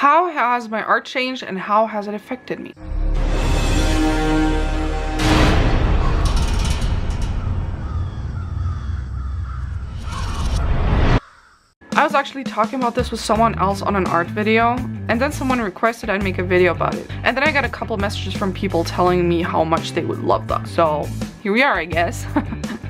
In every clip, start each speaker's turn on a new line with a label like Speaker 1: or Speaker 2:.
Speaker 1: How has my art changed and how has it affected me? I was actually talking about this with someone else on an art video, and then someone requested I make a video about it. And then I got a couple messages from people telling me how much they would love that. So here we are, I guess.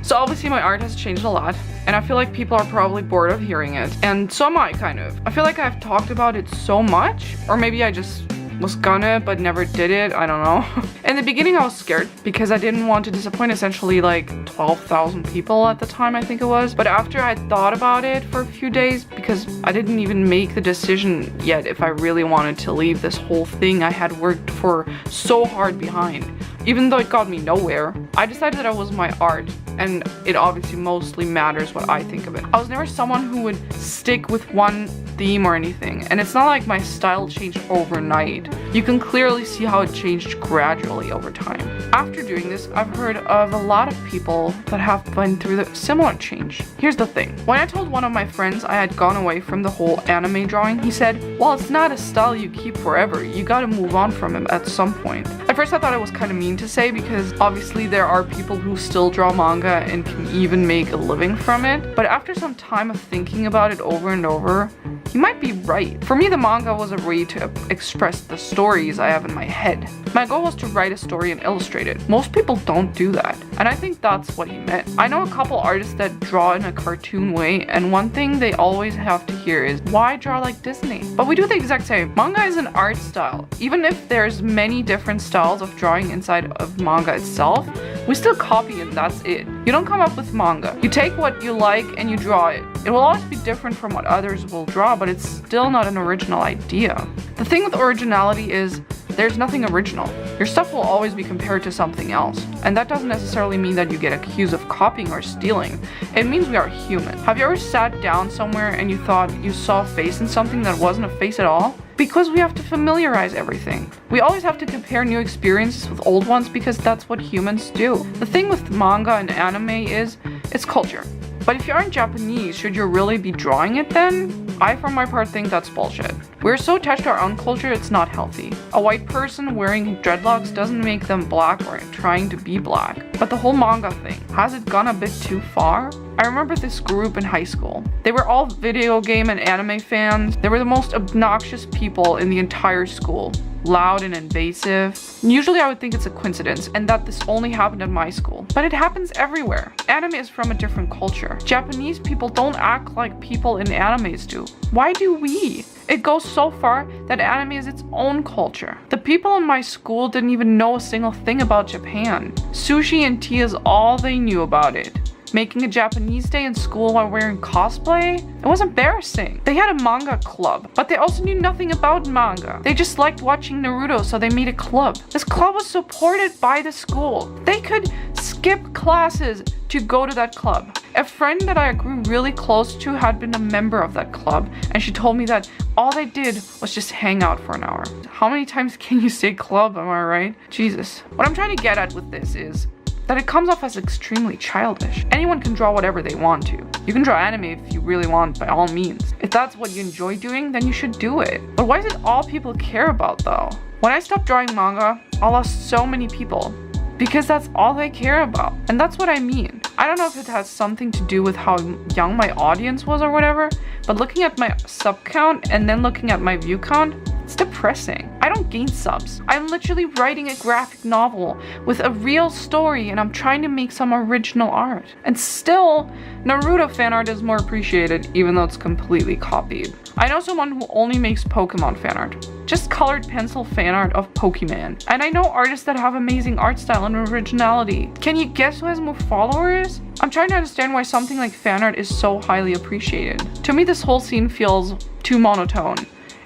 Speaker 1: So obviously my art has changed a lot, and I feel like people are probably bored of hearing it. And so am I, kind of. I feel like I've talked about it so much, or maybe I just was gonna but never did it, I don't know. In the beginning I was scared because I didn't want to disappoint essentially like 12,000 people at the time, I think it was. But after I thought about it for a few days, because I didn't even make the decision yet if I really wanted to leave this whole thing I had worked for so hard behind, even though it got me nowhere, I decided that it was my art, and it obviously mostly matters what I think of it. I was never someone who would stick with one theme or anything, and it's not like my style changed overnight. You can clearly see how it changed gradually over time. After doing this, I've heard of a lot of people that have been through the similar change. Here's the thing. When I told one of my friends I had gone away from the whole anime drawing, he said, well, it's not a style you keep forever. You gotta move on from it at some point. At first I thought it was kind of mean to say, because obviously there are people who still draw manga and can even make a living from it. But after some time of thinking about it over and over, he might be right. For me, the manga was a way to express the stories I have in my head. My goal was to write a story and illustrate it. Most people don't do that, and I think that's what he meant. I know a couple artists that draw in a cartoon way, and one thing they always have to hear is, why draw like Disney? But we do the exact same. Manga is an art style. Even if there's many different styles of drawing inside of manga itself, we still copy and that's it. You don't come up with manga. You take what you like and you draw it. It will always be different from what others will draw, but it's still not an original idea. The thing with originality is there's nothing original. Your stuff will always be compared to something else, and that doesn't necessarily mean that you get accused of copying or stealing. It means we are human. Have you ever sat down somewhere and you thought you saw a face in something that wasn't a face at all? Because we have to familiarize everything. We always have to compare new experiences with old ones because that's what humans do. The thing with manga and anime is it's culture. But if you aren't Japanese, should you really be drawing it then? I, for my part, think that's bullshit. We're so attached to our own culture, it's not healthy. A white person wearing dreadlocks doesn't make them black or trying to be black. But the whole manga thing, has it gone a bit too far? I remember this group in high school. They were all video game and anime fans. They were the most obnoxious people in the entire school. Loud and invasive. Usually I would think it's a coincidence and that this only happened at my school, but it happens everywhere. Anime is from a different culture. Japanese people don't act like people in animes do. Why do we? It goes so far that anime is its own culture. The people in my school didn't even know a single thing about Japan. Sushi and tea is all they knew about it. Making a Japanese day in school while wearing cosplay? It was embarrassing. They had a manga club, but they also knew nothing about manga. They just liked watching Naruto, so they made a club. This club was supported by the school. They could skip classes to go to that club. A friend that I grew really close to had been a member of that club, and she told me that all they did was just hang out for an hour. How many times can you say club, am I right? Jesus. What I'm trying to get at with this is that it comes off as extremely childish. Anyone can draw whatever they want to. You can draw anime if you really want, by all means. If that's what you enjoy doing, then you should do it. But why is it all people care about though? When I stopped drawing manga, I lost so many people because that's all they care about. And that's what I mean. I don't know if it has something to do with how young my audience was or whatever, but looking at my sub count and then looking at my view count, it's depressing. I don't gain subs. I'm literally writing a graphic novel with a real story and I'm trying to make some original art. And still, Naruto fan art is more appreciated even though it's completely copied. I know someone who only makes Pokemon fan art. Just colored pencil fan art of Pokemon. And I know artists that have amazing art style and originality. Can you guess who has more followers? I'm trying to understand why something like fan art is so highly appreciated. To me, this whole scene feels too monotone.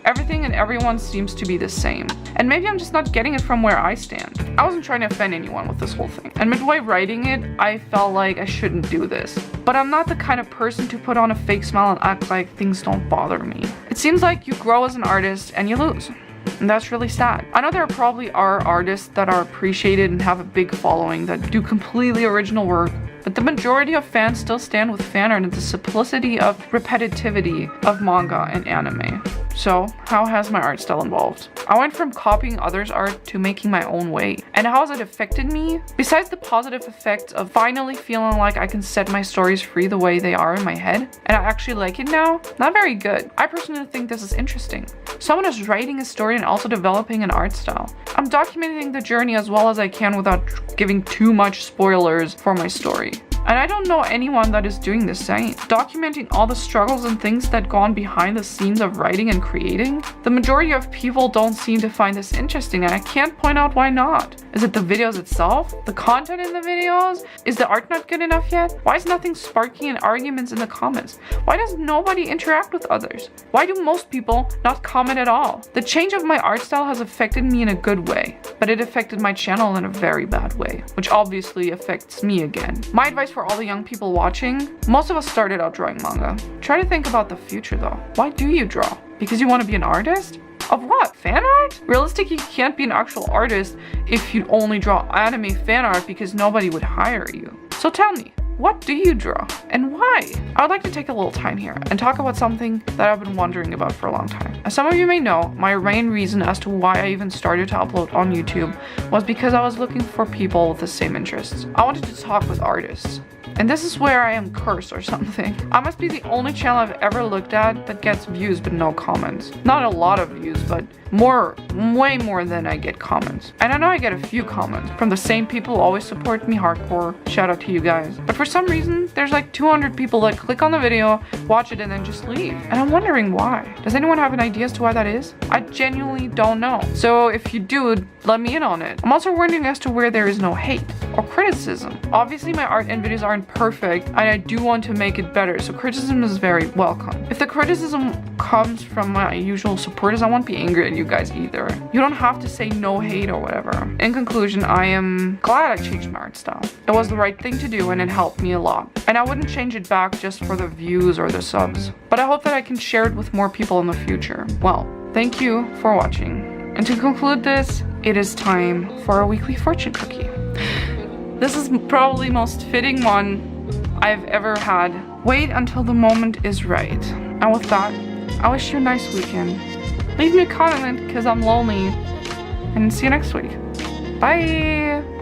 Speaker 1: Everything and everyone seems to be the same. And maybe I'm just not getting it from where I stand. I wasn't trying to offend anyone with this whole thing. And midway writing it, I felt like I shouldn't do this. But I'm not the kind of person to put on a fake smile and act like things don't bother me. It seems like you grow as an artist and you lose. And that's really sad. I know there probably are artists that are appreciated and have a big following that do completely original work, but the majority of fans still stand with fan art and the simplicity of repetitivity of manga and anime. So, how has my art style evolved? I went from copying others' art to making my own way. And how has it affected me? Besides the positive effects of finally feeling like I can set my stories free the way they are in my head, and I actually like it now, not very good. I personally think this is interesting. Someone is writing a story and also developing an art style. I'm documenting the journey as well as I can without giving too much spoilers for my story. And I don't know anyone that is doing the same. Documenting all the struggles and things that go on behind the scenes of writing and creating. The majority of people don't seem to find this interesting, and I can't point out why not. Is it the videos itself? The content in the videos? Is the art not good enough yet? Why is nothing sparking in arguments in the comments? Why does nobody interact with others? Why do most people not comment at all? The change of my art style has affected me in a good way, but it affected my channel in a very bad way, which obviously affects me again. My advice for all the young people watching, most of us started out drawing manga. Try to think about the future though. Why do you draw? Because you want to be an artist? Of what? Fan art? Realistically, you can't be an actual artist if you only draw anime fan art because nobody would hire you. So tell me, what do you draw and why? I would like to take a little time here and talk about something that I've been wondering about for a long time. As some of you may know, my main reason as to why I even started to upload on YouTube was because I was looking for people with the same interests. I wanted to talk with artists. And this is where I am cursed or something. I must be the only channel I've ever looked at that gets views but no comments. Not a lot of views, but way more than I get comments. And I know I get a few comments from the same people who always support me hardcore. Shout out to you guys. But for some reason, there's like 200 people that click on the video, watch it, and then just leave. And I'm wondering why. Does anyone have an idea as to why that is? I genuinely don't know. So if you do, let me in on it. I'm also wondering as to where there is no hate or criticism. Obviously, my art and videos aren't perfect, and I do want to make it better, so criticism is very welcome. If the criticism comes from my usual supporters, I won't be angry at you guys either. You don't have to say no hate or whatever. In conclusion, I am glad I changed my art style. It was the right thing to do and it helped me a lot. And I wouldn't change it back just for the views or the subs. But I hope that I can share it with more people in the future. Well, thank you for watching. And to conclude this, it is time for a weekly fortune cookie. This is probably the most fitting one I've ever had. Wait until the moment is right. And with that, I wish you a nice weekend. Leave me a comment because I'm lonely. And see you next week. Bye!